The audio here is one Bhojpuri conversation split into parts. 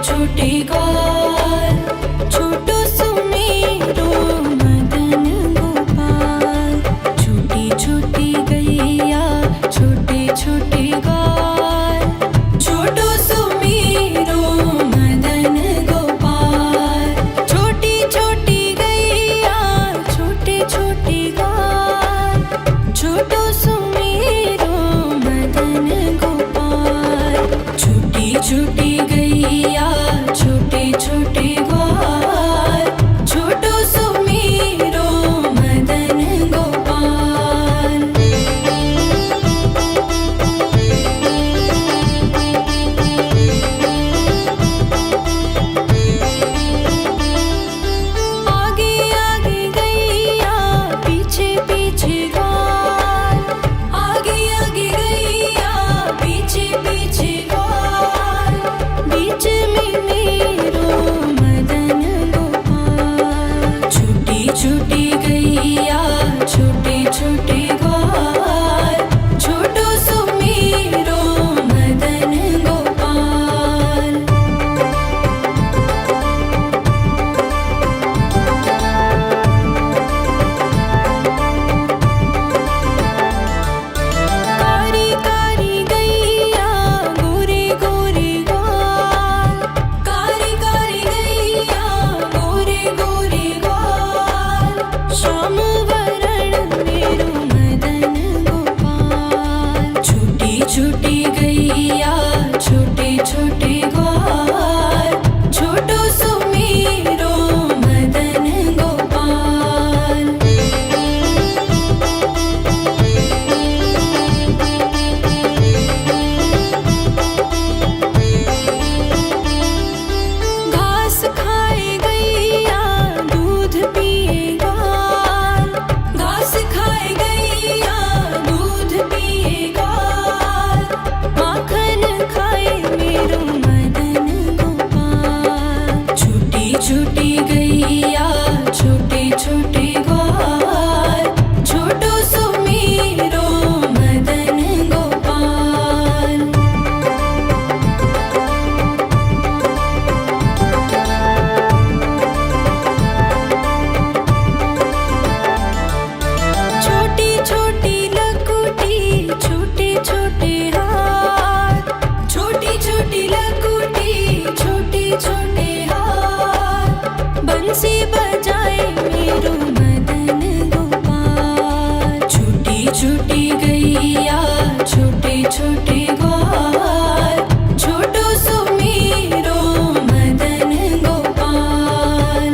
छोटे ग्वाल, छोटो सुमेरो मदन गोपाल। छोटी छोटी गैया छोटे छोटे ग्वाल, छोटो सुमेरो मदन गोपाल। छोटी छोटी गैया छोटे छोटे ग्वाल, छोटो सुमेरो मदन गोपाल। छोटी छोटी गैया छोटे छोटे ग्वाल, छोटो सुमेरो मदन गोपाल। आगे आगे गैया पीछे पीछे ग्वाल, आगे आगे गैया पीछे पीछे ग्वाल। बीच में मेरो मदन गोपाल। छोटी छोटी गैया छोटे छोटे ग्वाल, छोटो सुमेरो मदन गोपाल। कारी कारी गैया गोरे गोरे ग्वाल, कारी कारी गैया गोरे गोरे ग्वाल। श्याम वरण मेरो मदन गोपाल। छोटी छोटी गैया छोटे छोटे ग्वाल, छोटो सुमेरो मदन गोपाल। घास खाए गैया दूध पिए ग्वाल, घास खाए गैया दूध पिए ग्वाल। माखन खाए मेरो मदन गोपाल। छोटी छोटी गैया छोटे छोटे ग्वाल, छोटो सुमेरो मदन गोपाल। छोटी छोटी लकुटी छोटे छोटे हाथ, छोटी छोटी लकुटी छोटे छोटे हाथ। बंसी बजाए मेरो मदन गोपाल। छोटी छोटी गैया छोटे छोटे ग्वाल, छोटो सुमेरो मदन गोपाल।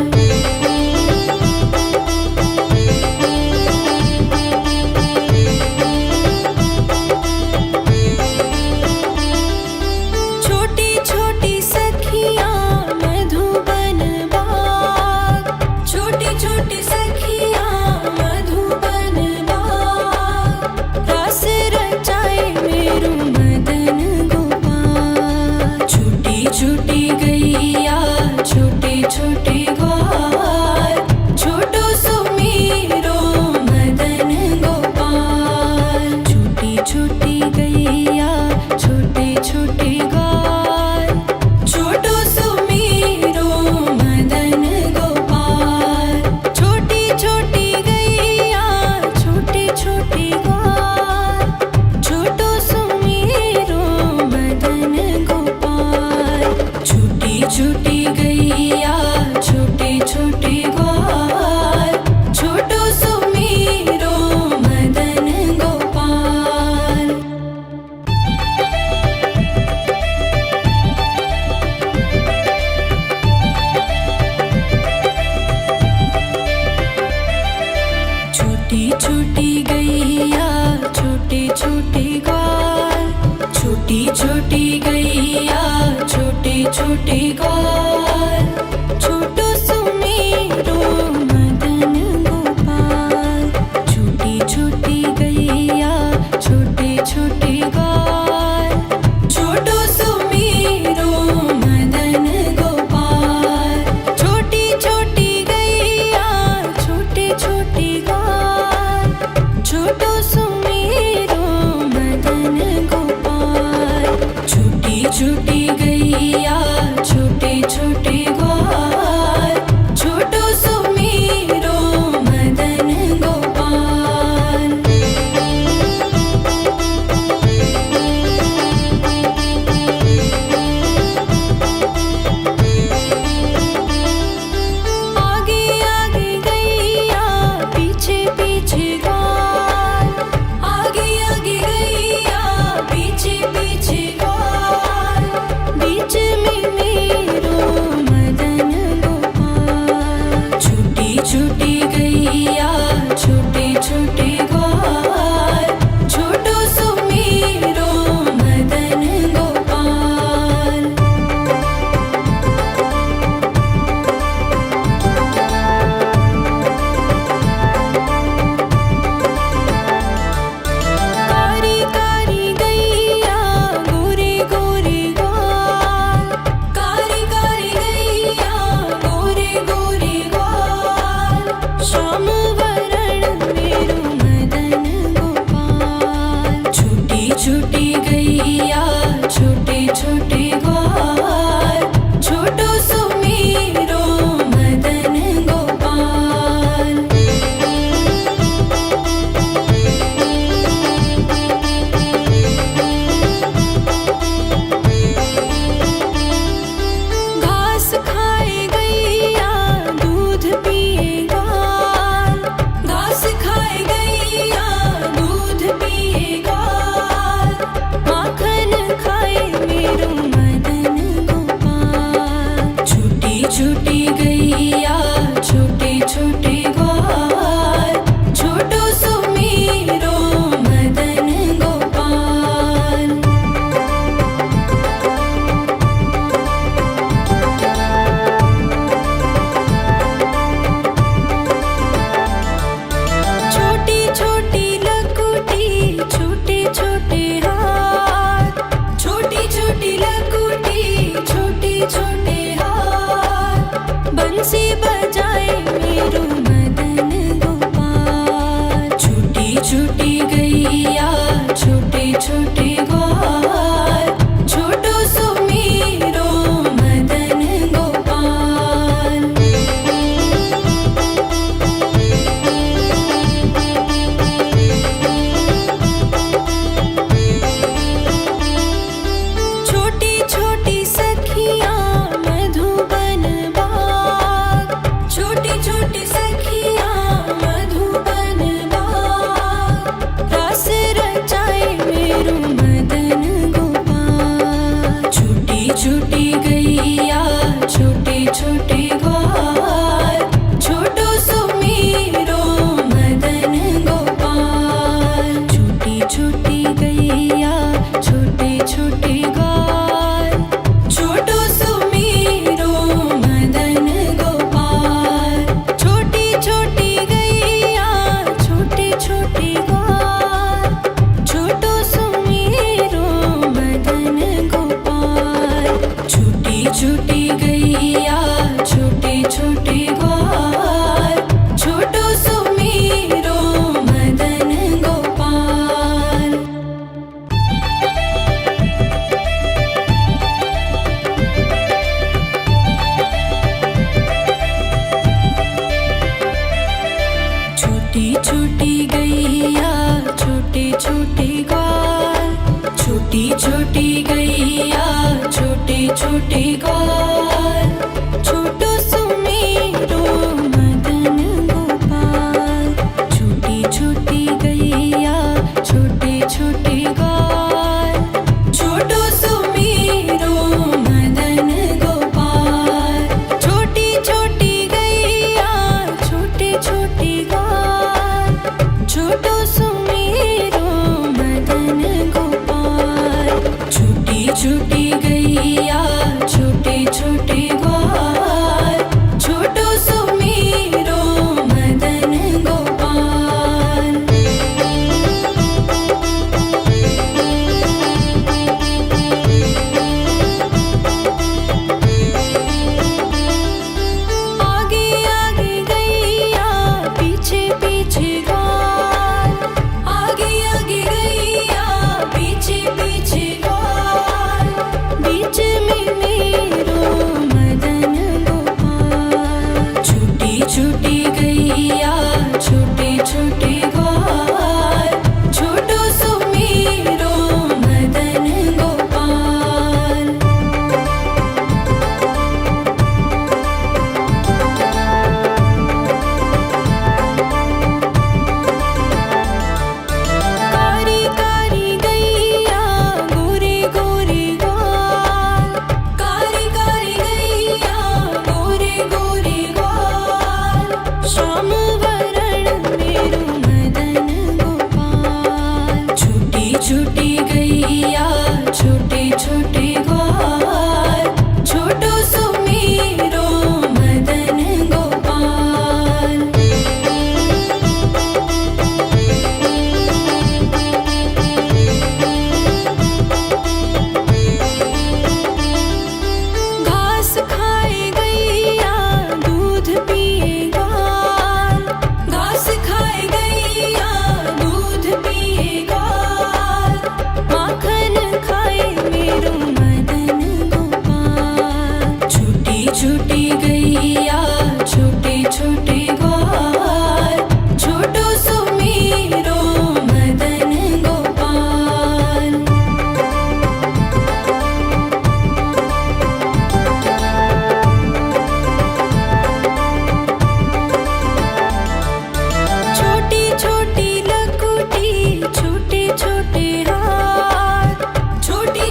छोटी छोटी सखियाँ मधुबन बाग, छोटी छोटी सखियाँ मधुबन बाग। रास रचाए मेरो मदन गोपाल। छोटी छोटी गैया छोटे छोटे ग्वाल, छोटो सुमेरो मदन गोपाल। छोटी छोटी गैया छोटे छोटे ग्वाल, छोटो सुमेरो मदन गोपाल। छोटी छोटी गैया छोटे छोटे ग्वाल, छोटो सुमेरो मदन गोपाल। छोटी छोटी गैया छोटे छोटे ग्वाल, छोटो सुमेरो मदन गोपाल। छोटी छोटी गैया छोटे छोटे ग्वाल, छोटी छोटी गैया छोटे छोटे ग्वाल, छोटो सुमेरो मदन गोपाल। छोटी छोटी गैया छोटे छोटे ग्वाल, छोटो सुमेरो मदन गोपाल। छोटी छोटी गैया छोटे छोटे ग्वाल, छोटो सुमेरो मदन गोपाल। छोटी छोटी गैया छोटे गैया छोटे छोटे ग्वाल छोटो सुमेरो मदन गोपाल। घास खाए गैया दूध पिए ग्वाल घास खाए गैया दूध पिए ग्वाल माखन खाए मेरो मदन गोपाल। छोटी छोटी गैया छोटे छोटे ग्वाल छोटो सुमेरो मदन गोपाल। छोटी छोटी लकुटी छोटे छोटे हाथ छोटी छोटी लकुटी छोटे छोटे हाथ बंसी बजाए मेरो मदन गोपाल। छोटी छोटी गैया छोटे छोटे ग्वाल छोटो सुमेरो मदन गोपाल। छोटी छोटी सखियाँ मधुबन बाग छोटी छोटी सखियाँ मधुबन बाग रास रचाए मेरो मदन गोपाल। छोटी छोटी गैया छोटे छोटे ग्वाल छोटो सुमेरो मदन गोपाल। छोटी छोटी गैया छोटे छोटे ग्वाल छोटो सुमेरो मदन गोपाल। छोटी छोटी गैया छोटे छोटे ग्वाल छोटो सुमेरो मदन गोपाल। छोटी छोटी गैया छोटे छोटे ग्वाल छोटो सुमेरो मदन गोपाल। छोटी छोटी गैया छोटे छोटे ग्वाल छोटी छोटी गैया छोटे छोटे ग्वाल छोटो सुमेरो मदन गोपाल। छोटी छोटी गैया छोटे छोटे ग्वाल छोटो सुमेरो मदन गोपाल। छोटी छोटी गैया छोटे छोटे ग्वाल छोटो सुमेरो मदन गोपाल।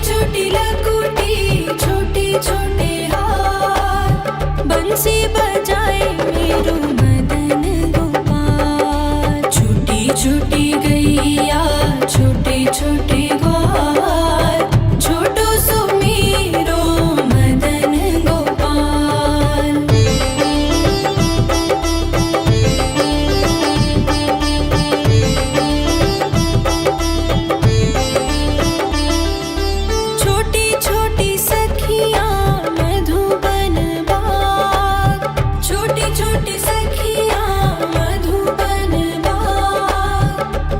छोटी लकुटी छोटे छोटे हाथ बंसी बजाए मेरो मदन गोपाल। छोटी छोटी गैया छोटे छोटे ग्वाल छोटो सो मेरो मदन गोपाल। छोटी छोटी सखियाँ मधुबन बाग छोटी छोटी सखियाँ मधुबन बाग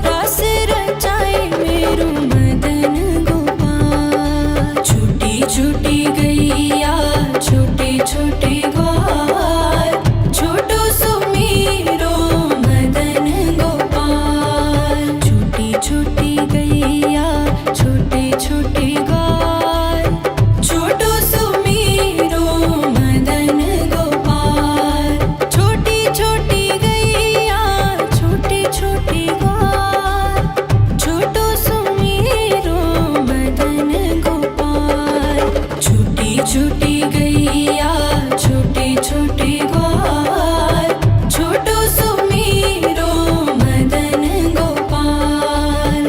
रस रचाए मेरो मदन गोपाल। छोटी छोटी गैया छोटे छोटे ग्वाल छोटो सो मेरो मदन गोपाल। छोटी छोटी गैया छोटे छोटे ग्वाल छोटो सो मेरो मदन गोपाल। छोटी छोटी गैया छोटे छोटे ग्वाल छोटो सो मेरो मदन गोपाल। छोटी छोटी गैया छोटे छोटे ग्वाल छोटो सो मेरो मदन गोपाल।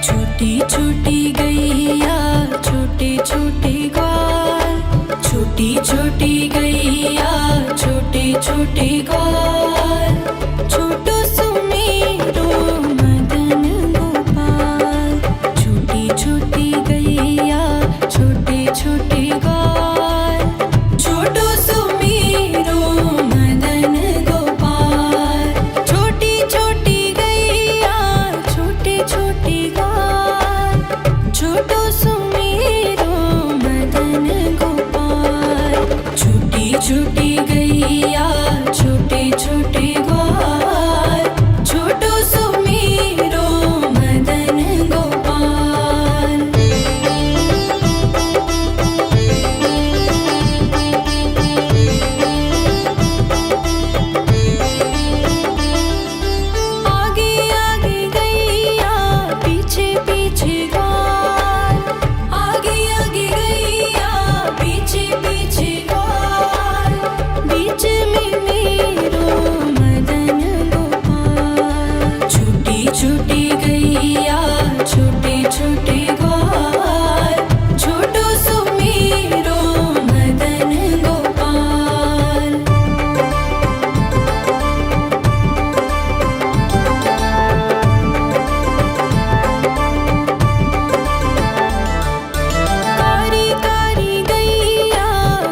छोटी छोटी गैया छोटे छोटे ग्वाल छोटी छोटी गैया छोटे छोटे ग्वाल छोटो सो मेरो मदन गोपाल। छोटी छोटी गैया छोटे छोटे ग्वाल छोटो सो मेरो मदन गोपाल। छोटी छोटी गैया छोटे छोटे ग्वाल छोटो सो मेरो मदन गोपाल। छोटी छोटी गैया छोटे छोटे ग्वाल छोटो सो मेरो मदन गोपाल। आगे आगे गैया पीछे पीछे ग्वाल आगे आगे गैया पीछे पीछे ग्वाल बीच में मेरो मदन गोपाल। छोटी छोटी गैया छोटे छोटे ग्वाल छोटो सो मेरो मदन गोपाल। कारी कारी गैया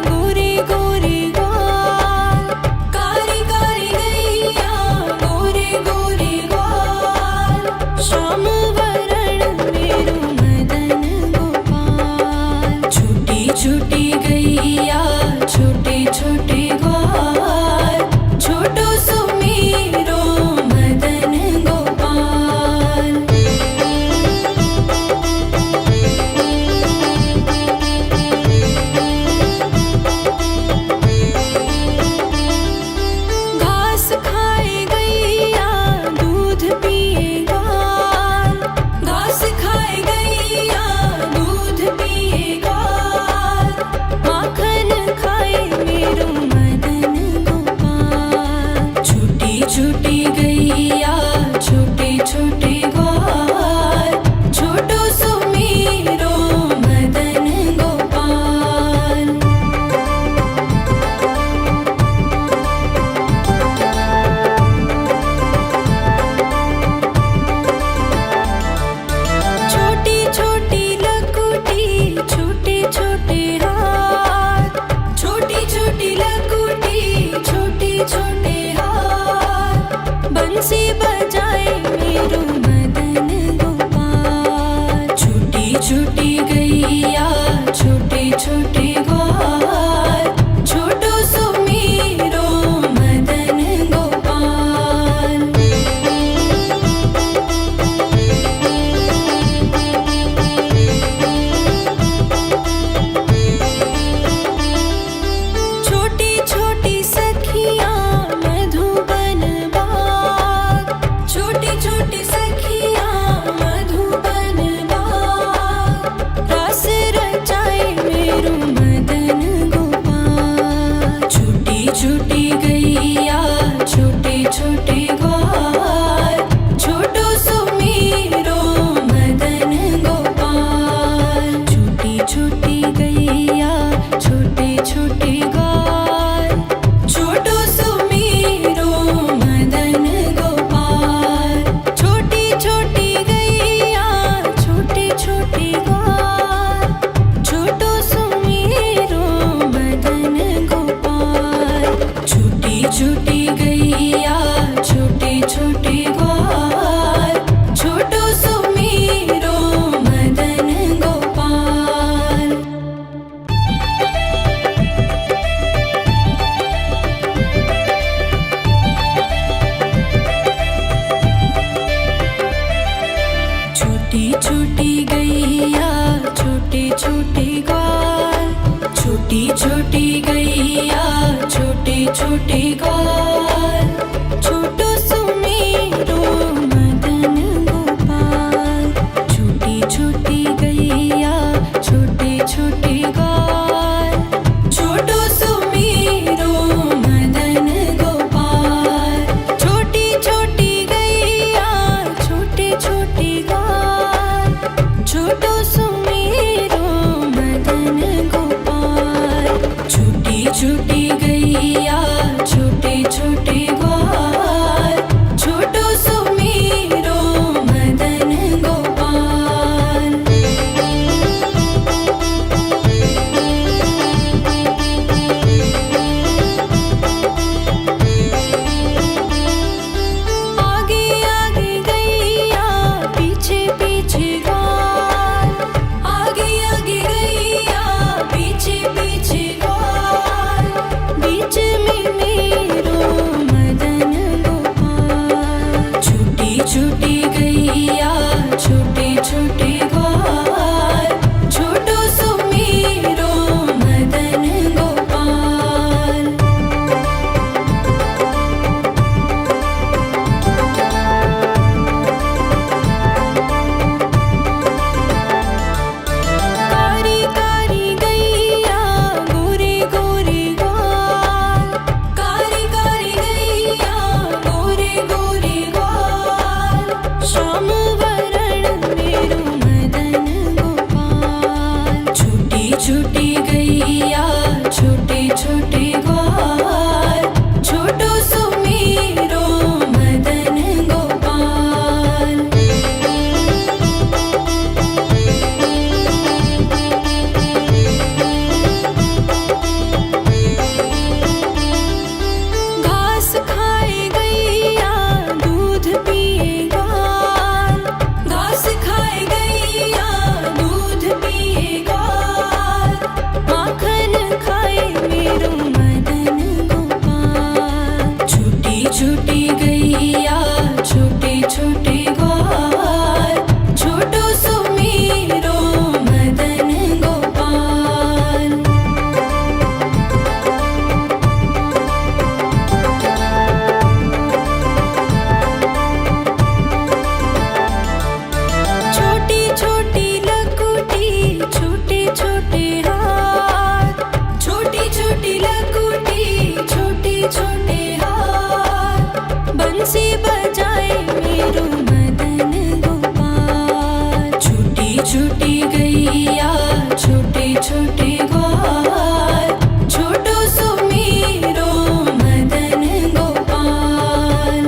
गोरे गोरे ग्वाल कारी कारी गैया गोरे गोरे ग्वाल श्याम वरण मेरो मदन गोपाल। छोटी छोटी गैया छोटे छोटे ग्वाल छोटो सो मेरो मदन गोपाल। घास खाए गैया दूध पिए ग्वाल घास खाए गैया दूध पिए ग्वाल माखन खाए मेरो मदन गोपाल। छोटी छोटी गैया छोटे छोटे ग्वाल छोटो सो मेरो मदन गोपाल। छोटी छोटी लकुटी छोटे छोटे हाथ छोटी छोटी लकुटी छोटे छोटे हाथ बंसी बजाए मेरो मदन गोपाल। छोटी छोटी गैया छोटे छोटे ग्वाल छोटो सो मेरो मदन गोपाल। छोटी छोटे ग्वाल, छोटो सुमेरो मदन गोपाल। छोटी छोटी गैया छोटे छोटे ग्वाल, छोटो सुमेरो मदन गोपाल। छोटी छोटी गैया छोटे छोटे ग्वाल, छोटो सुमेरो मदन गोपाल। छोटी छोटी गैया छोटे छोटे ग्वाल, छोटो सुमेरो मदन गोपाल। आगे आगे गैया पीछे पीछे ग्वाल, आगे आगे गैया पीछे पीछे ग्वाल। बीच में मेरो मदन गोपाल। छोटी छोटी गैया छोटे छोटे ग्वाल, छोटो सुमेरो मदन गोपाल। कारी कारी गैया गोरे गोरे ग्वाल, कारी कारी गैया गोरे गोरे ग्वाल। श्याम वरण मेरो मदन गोपाल। छोटी छोटी गैया छोटे छोटे ग्वाल, छोटो सुमेरो मदन गोपाल। घास खाए गैया दूध पिए ग्वाल, घास खाए गैया दूध पिए ग्वाल। माखन खाए मेरो मदन गोपाल। छोटी छोटी गैया छोटे छोटे ग्वाल, छोटो सुमेरो मदन गोपाल। छोटी छोटी लकुटी छोटे छोटे हाथ, छोटी छोटी लकुटी छोटे छोटे हाथ। बंसी बजाए मेरो मदन गोपाल। छोटी छोटी गैया छोटे छोटे ग्वाल, छोटो सुमेरो मदन गोपाल।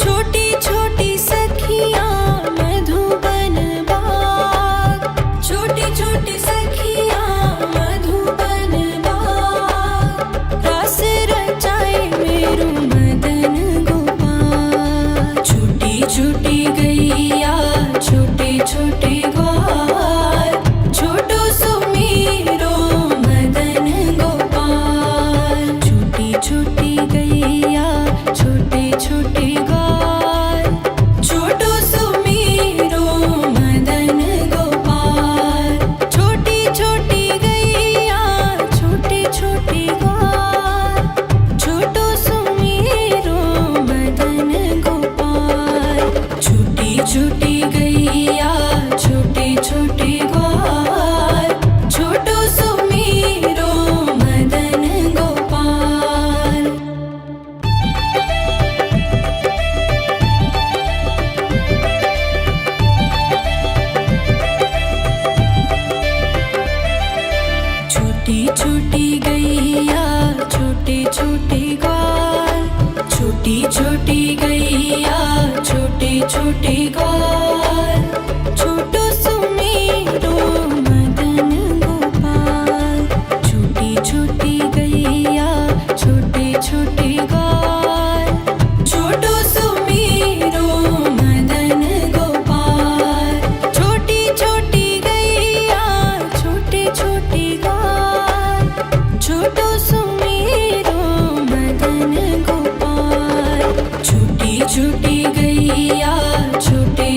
छोटी छोटी सखियाँ मधुबन बाग, छोटी छोटी सखियाँ मधुबन बाग। रास रचाए मेरो मदन गोपाल। छोटी छोटी गैया छोटे छोटे ग्वाल, छोटो सुमेरो मदन गोपाल। छोटी छोटी गैया छोटे छोटे ग्वाल, छोटो सुमेरो मदन गोपाल। छोटी छोटी गैया छोटे छोटे ग्वाल, छोटो सुमेरो मदन गोपाल। छोटी छोटी गैया छोटे छोटे ग्वाल, छोटो सुमेरो मदन गोपाल। छोटी छोटी गैया छोटे छोटे ग्वाल, छोटी छोटी गैया छोटे छोटे ग्वाल। छोटो सुमेरो मदन गोपाल। छोटी छोटी गैया छोटे छोटे ग्वाल, छोटो सुमेरो मदन गोपाल। छोटी छोटी गैया छोटे छोटे ग्वाल, छोटो सुमेरो मदन गोपाल। छोटी छोटी गैया छोटे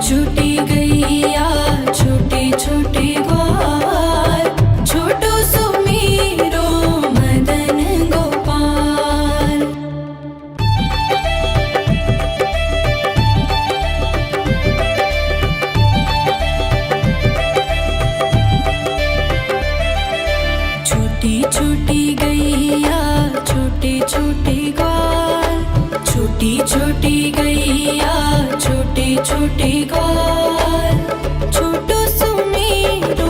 छोटी गैया छोटे छोटे ग्वाल, छोटो सुमीरो मदन गोपाल। छोटी छोटी गैया छोटे छोटे ग्वाल, छोटी छोटी गैया छोटे छोटे ग्वाल, छोटो सुमीरो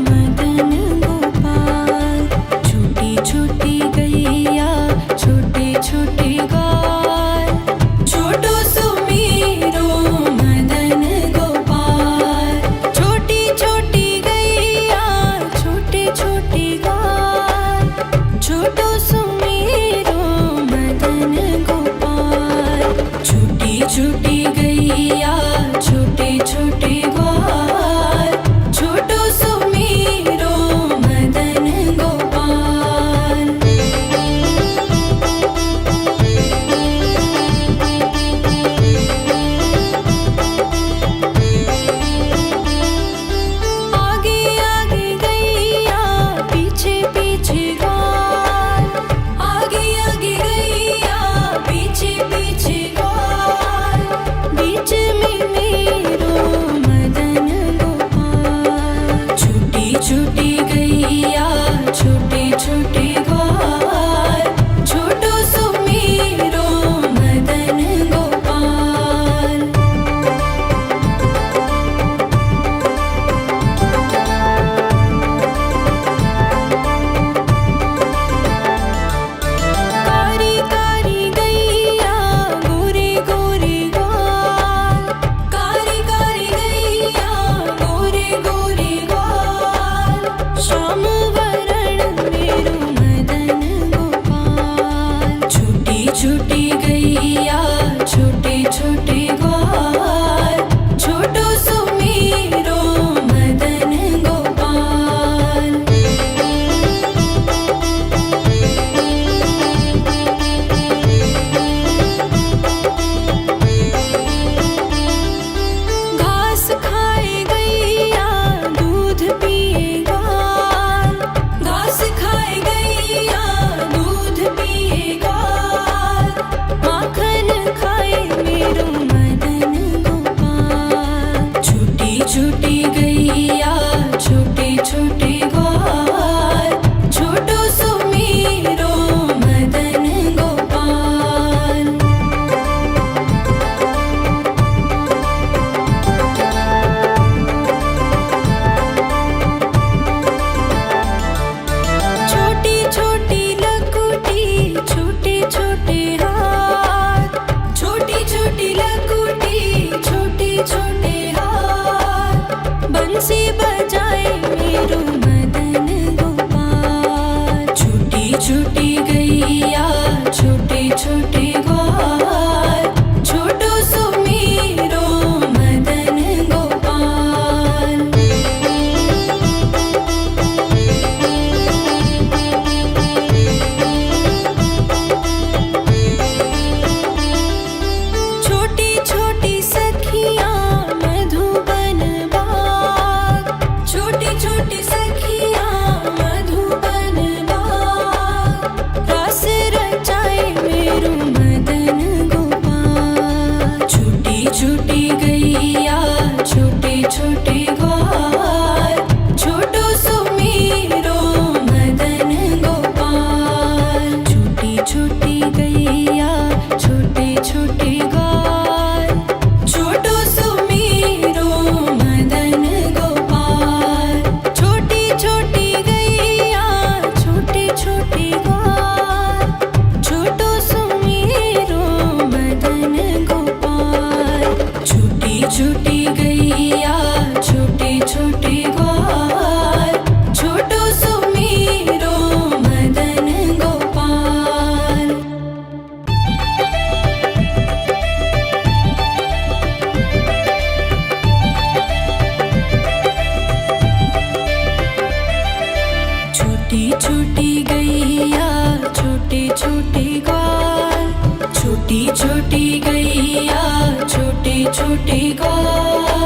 मदन गोपाल। छोटी छोटी गैया छोटे छोटे ग्वाल, छोटो सुमीरो मदन गोपाल। छोटी छोटी गैया छोटे छोटे ग्वाल, छोटो सुमीरो मदन गोपाल। छोटी छोटी गैया छोटे छोटे ग्वाल, छोटो सुमीरो मदन गोपाल। आगे आगे गैया पीछे पीछे ग्वाल, आगे आगे गैया पीछे पीछे ग्वाल, बीच में मेरो मदन गोपाल। छोटी छोटी गैया छोटे छोटे ग्वाल, छोटो सुमीरो मदन गोपाल। कारी कारी गैया गोरे गोरे ग्वाल, कारी कारी गैया गोरे गोरे ग्वाल, श्याम वरण मेरो मदन गोपाल। छोटी छोटी गैया छोटे छोटे ग्वाल, छोटो सुमीरो मदन गोपाल। घास खाए गैया दूध पिए ग्वाल, घास खाए गैया दूध पिए ग्वाल, माखन खाए मेरो मदन गोपाल। छोटी छोटी गैया छोटे छोटे ग्वाल, छोटो सुमीरो मदन गोपाल। छोटी छोटी लकुटी छोटे छोटे हाथ, छोटी छोटी लकुटी छोटे छोटे हाथ, बंसी बजाए मेरो मदन गोपाल। छोटी छोटी गैया छोटे छोटे ग्वाल, छोटो सुमीरो मदन गोपाल। छोटी छोटी सखियाँ मधुबन बाग, छोटी छोटी सखियाँ मधुबन बाग, रास रचाए मेरो मदन गोपाल। छोटी छोटी गैया छोटे छोटे ग्वाल, छोटो सुमीरो मदन गोपाल। छोटी छोटी गैया छोटे छोटे ग्वाल, छोटो सुमीरो मदन गोपाल। छोटी छोटी गैया छोटे छोटे ग्वाल, छोटो सुमीरो मदन गोपाल। छोटी छोटी गैया छोटे छोटे ग्वाल, छोटो सुमीरो मदन गोपाल। छोटी छोटी गैया छोटे छोटे ग्वाल, छोटी छोटी गैया छोटे छोटे ग्वाल,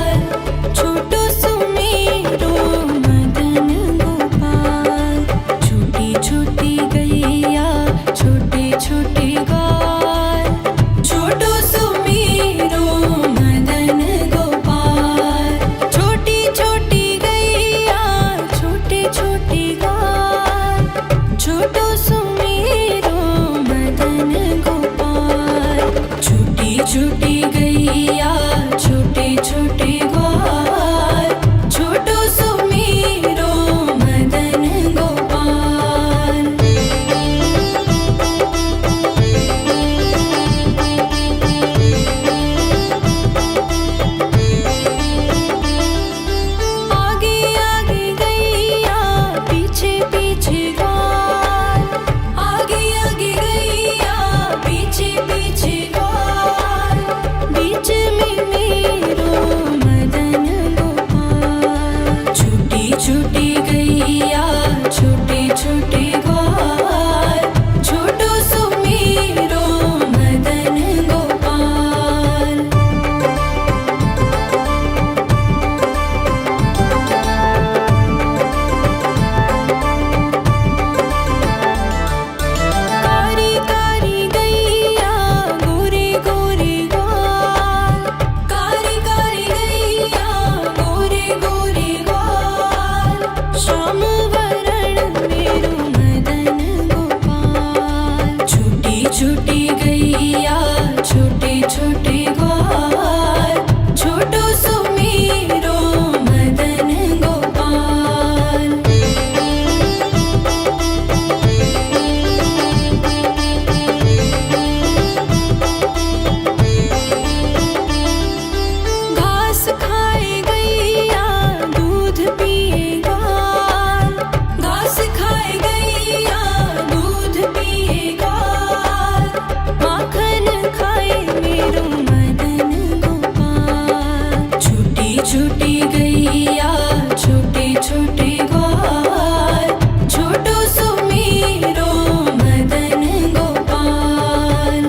छोटी गैया छोटे छोटे ग्वाल, छोटो सुमेरो मदन गोपाल।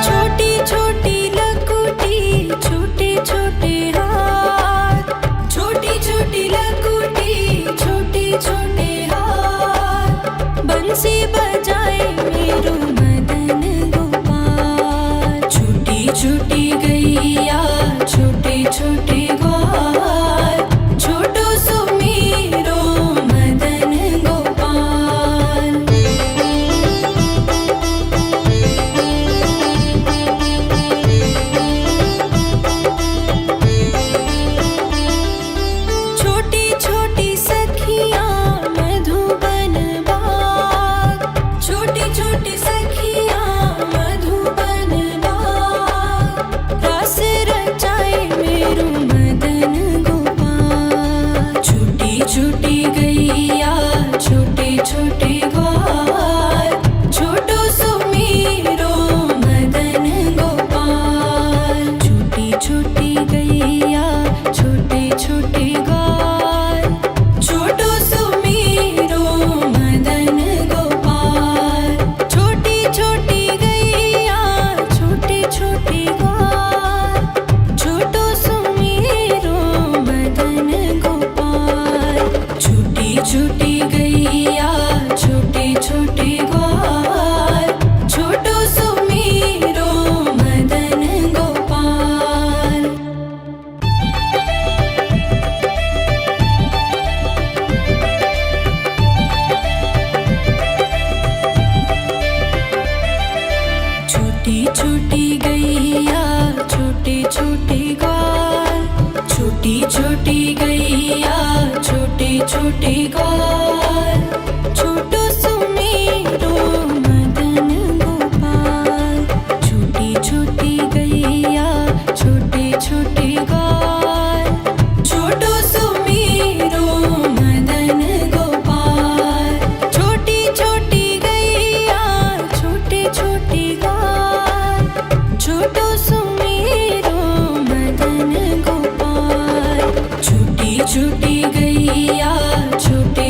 छोटी छोटी लकुटी छोटे छोटे हाथ, छोटी छोटी लकुटी छोटे छोटे हाथ, बंसी बजाए मेरो मदन गोपाल। छोटी छोटी गैया छोटे छोटे ग्वाल, छोटो सुमेरो मदन गोपाल। छोटी छोटी सखियाँ मधुबन बाग, छोटी छोटी सखियाँ मधुबन बाग, रास रचाए मेरो मदन गोपाल। छोटी छोटी गैया छोटे छोटे ग्वाल, छोटो सुमेरो मदन गोपाल। छोटी छोटी गैया छोटे छोटे ग्वाल, छोटो सुमेरो मदन गोपाल। छोटी छोटी गैया छोटे छोटे ग्वाल, छोटो सुमेरो मदन गोपाल। छोटी छोटी गैया छोटे छोटे ग्वाल, छोटो सुमेरो मदन गोपाल। छोटी छोटी गैया छोटे छोटे ग्वाल, छोटी छोटी गैया छोटे छोटे ग्वाल, छोटो सुमेरो मदन गोपाल। छोटी छोटी गैया छोटे छोटे ग्वाल, छोटो सुमेरो मदन गोपाल। छोटी छोटी गैया छोटे छोटे ग्वाल, छोटो सुमेरो मदन गोपाल। छोटी छोटी गैया छोटे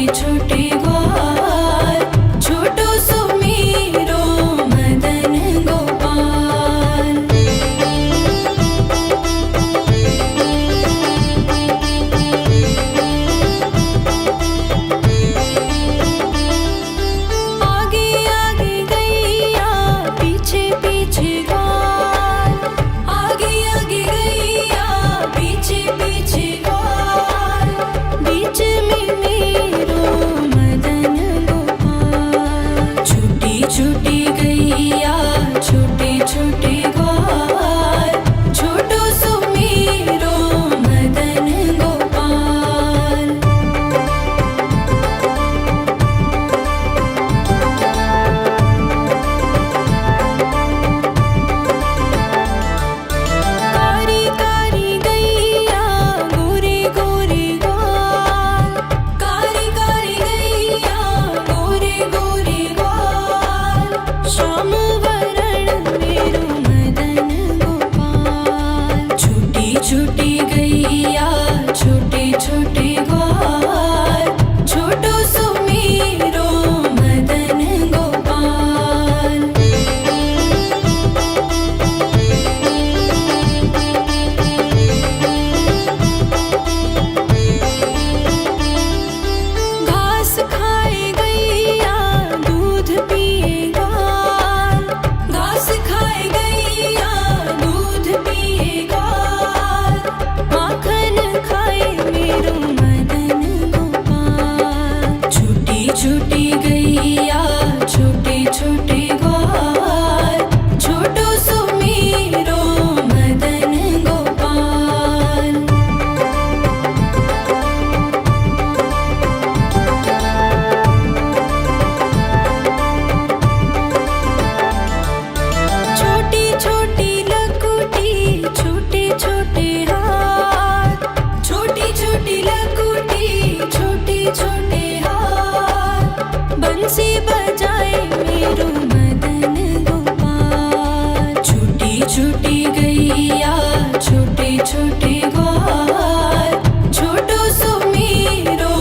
बंसी बजाए मेरो मदन गोपाल। छोटी छोटी गैया छोटे छोटे ग्वाल, छोटो सो मेरो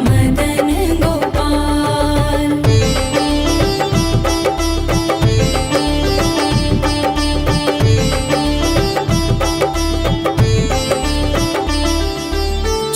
मदन गोपाल।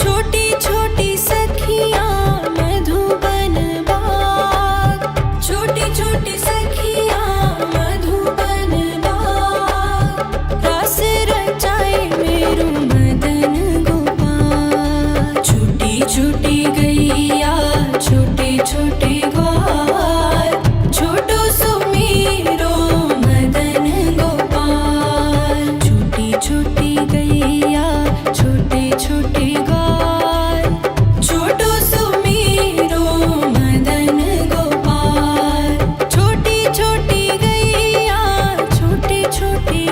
छोटी छोटी सखियाँ मधुबन बाग, छोटी छोटी सखियाँ मधुबन बाग, रास रचाए मेरो मदन गोपाल। छोटी छोटी गैया छोटे छोटे ग्वाल, छोटो सो मेरो मदन गोपाल। छोटी छोटी गैया छोटे छोटे ग्वाल, छोटो सो मेरो मदन गोपाल। छोटी छोटी गैया छोटे छोटे